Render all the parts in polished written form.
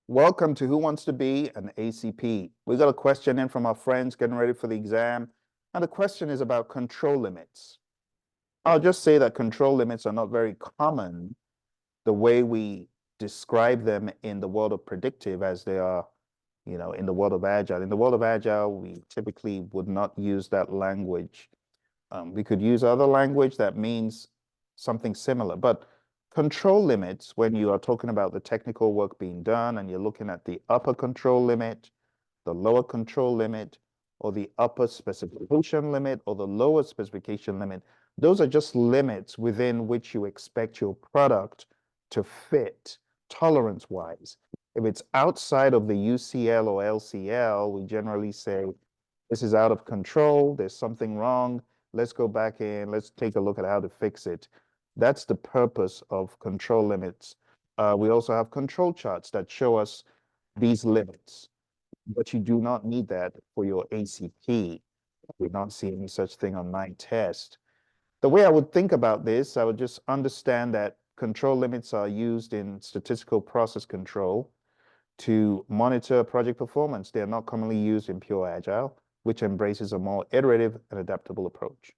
Welcome to Who Wants to Be an ACP? We got a question in from our friends getting ready for the exam, and the question is about control limits. I'll just say that control limits are not very common the way we describe them in the world of predictive as they are, in the world of Agile. In the world of Agile, we typically would not use that language. We could use other language that means something similar, but control limits, when you are talking about the technical work being done and you're looking at the upper control limit, the lower control limit, or the upper specification limit or the lower specification limit, those are just limits within which you expect your product to fit tolerance-wise. If it's outside of the UCL or LCL, we generally say, this is out of control, there's something wrong, let's go back in, let's take a look at how to fix it. That's the purpose of control limits. We also have control charts that show us these limits, but you do not need that for your ACP. We don't see any such thing on my test. The way I would think about this, I would just understand that control limits are used in statistical process control to monitor project performance. They are not commonly used in pure Agile, which embraces a more iterative and adaptable approach.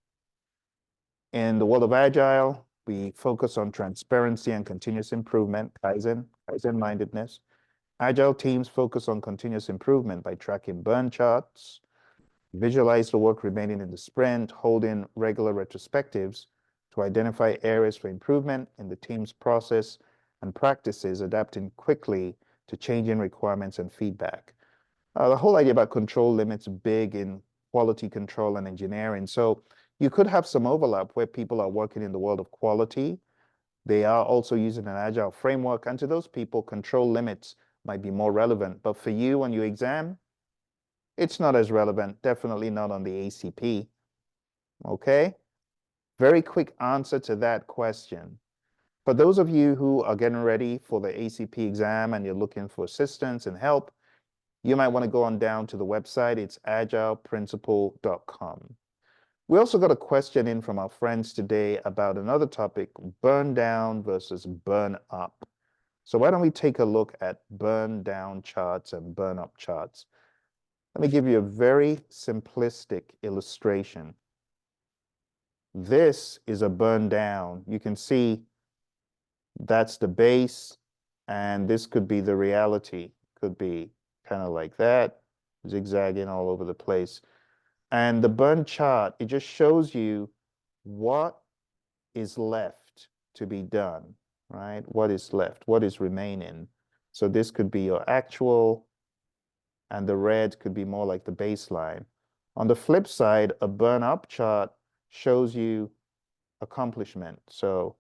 In the world of Agile, we focus on transparency and continuous improvement, Kaizen-mindedness. Agile teams focus on continuous improvement by tracking burn charts, visualize the work remaining in the sprint, holding regular retrospectives to identify areas for improvement in the team's process and practices, adapting quickly to changing requirements and feedback. The whole idea about control limits is big in quality control and engineering. So you could have some overlap where people are working in the world of quality. They are also using an Agile framework. And to those people, control limits might be more relevant. But for you on your exam, it's not as relevant, definitely not on the ACP. Okay? Very quick answer to that question. For those of you who are getting ready for the ACP exam and you're looking for assistance and help, you might want to go on down to the website. It's agileprinciple.com. We also got a question in from our friends today about another topic, burn down versus burn up. So why don't we take a look at burn down charts and burn up charts? Let me give you a very simplistic illustration. This is a burn down. You can see that's the base, and this could be the reality. Could be kind of like that, zigzagging all over the place. And the burn chart, it just shows you what is left to be done, right? What is left, what is remaining. So this could be your actual, and the red could be more like the baseline. On the flip side, a burn up chart shows you accomplishment. So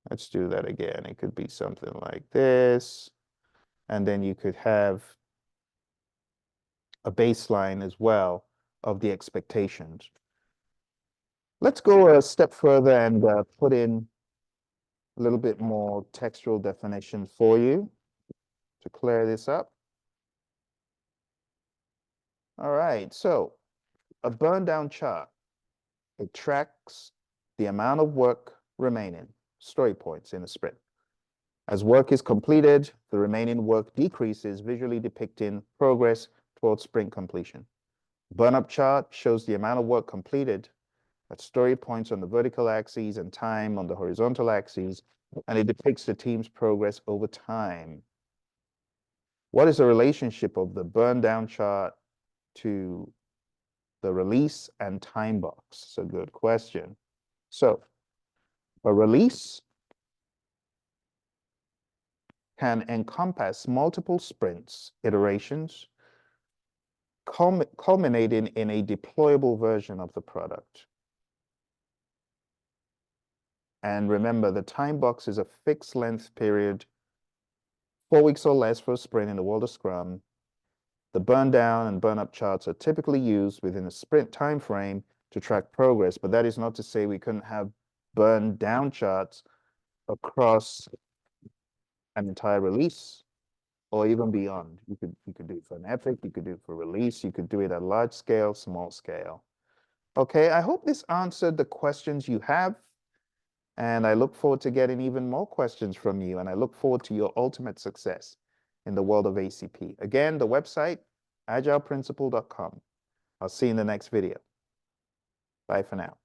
let's do that again. It could be something like this. And then you could have a baseline as well of the expectations. Let's go a step further and put in a little bit more textual definition for you to clear this up. All right, so a burn down chart, it tracks the amount of work remaining, story points in a sprint. As work is completed, the remaining work decreases, visually depicting progress towards sprint completion. Burn-up chart shows the amount of work completed at story points on the vertical axis and time on the horizontal axis, and it depicts the team's progress over time. What is the relationship of the burn-down chart to the release and time box? It's a good question. So, a release can encompass multiple sprints, iterations, culminating in a deployable version of the product. And remember, the time box is a fixed length period, 4 weeks or less for a sprint in the world of Scrum. The burn down and burn up charts are typically used within a sprint time frame to track progress, but that is not to say we couldn't have burn down charts across an entire release or even beyond. You could do it for an epic, you could do it for release, you could do it at large scale, small scale. Okay, I hope this answered the questions you have. And I look forward to getting even more questions from you. And I look forward to your ultimate success in the world of ACP. Again, the website, agileprinciple.com. I'll see you in the next video. Bye for now.